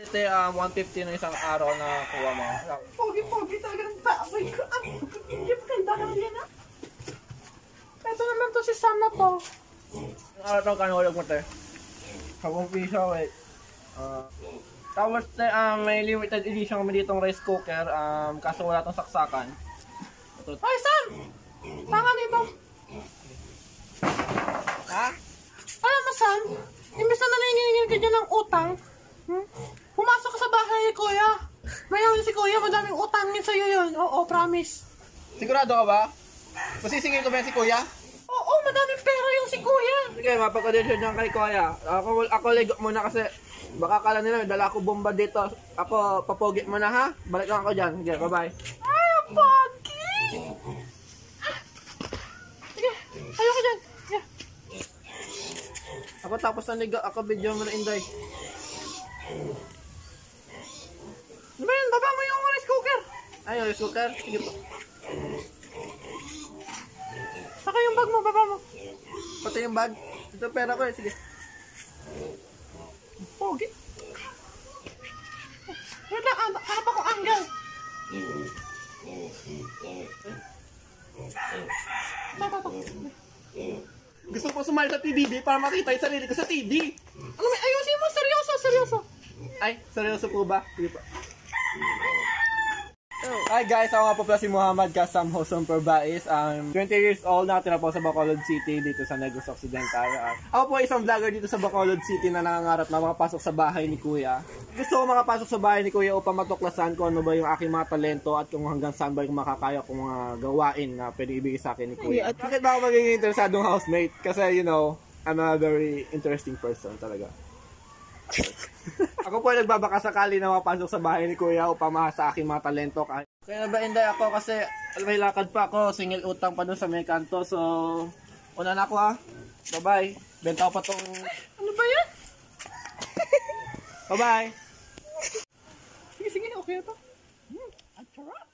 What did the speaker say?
Ito 150 na isang araw na kuha mo. Pogi talaga ng baboy ko. Hindi pa ganda ka yan ah. Ito naman to si Sam na to. Yung araw ito kanulag mo te. 10 piso wait. Tapos may limited edition kami ditong rice cooker. Kaso wala tong saksakan. Hoy Sam! Tanga dito. Ha? Alam mo Sam, imbes na naningingin ka dyan ng utang, pumasok ka sa bahay ni Kuya. Mayaman si Kuya, madaming utangin sa'yo yun. Oo, promise. Sigurado ka ba? Masisingil ko ba yan si Kuya? Oo, madaming pera yung si Kuya. Sige, mapag-audition niyan kay Kuya. Ako ligo muna kasi baka kala nila dala ko bomba dito. Ako papogi muna ha. Balik lang ako dyan. Sige, bye-bye. Ay, ang pogi! Sige, ayoko dyan. Sige. Ako tapos na ligo. Ako video mo na Inday. Ano ba yun? Baba mo yung rice cooker. Ay, rice cooker. Sige po. Saka yung bag mo, baba mo. Pati yung bag. Ito pera ko eh. Sige. Pogi. Wait lang, hanap ako angle. Gusto ko sumali sa TVD para makita yung sarili ko sa TV. Ano may ayusin mo? Seryoso. Ay, seryoso po ba? Sige po. Hi guys, ako nga po pala si Muhammad Kasam Hosam Perbais. 20 years old, nakatira po sa Bacolod City dito sa Negros Occidental. Ako po isang vlogger dito sa Bacolod City na nangangarap na makapasok sa bahay ni Kuya. Gusto ko makapasok sa bahay ni Kuya upang matuklasan kung ano ba yung aking mga talento at kung hanggang saan ba yung makakaya kong mga gawain na pwede ibigay sa akin ni Kuya. At bakit ba ako magiging interesadong housemate? Kasi you know, I'm a very interesting person talaga. Ako po ay nagbabaka sakali na mapasok sa bahay ni Kuya upang mahasa aking mga talento. Kaya ba Inday ako kasi may lakad pa ako, singil utang pa dun sa may kanto. So, una na ako ha. Bye-bye. Benta ko pa tong... Ano ba yan? Bye-bye. Sige, okay na to. Ang sarap.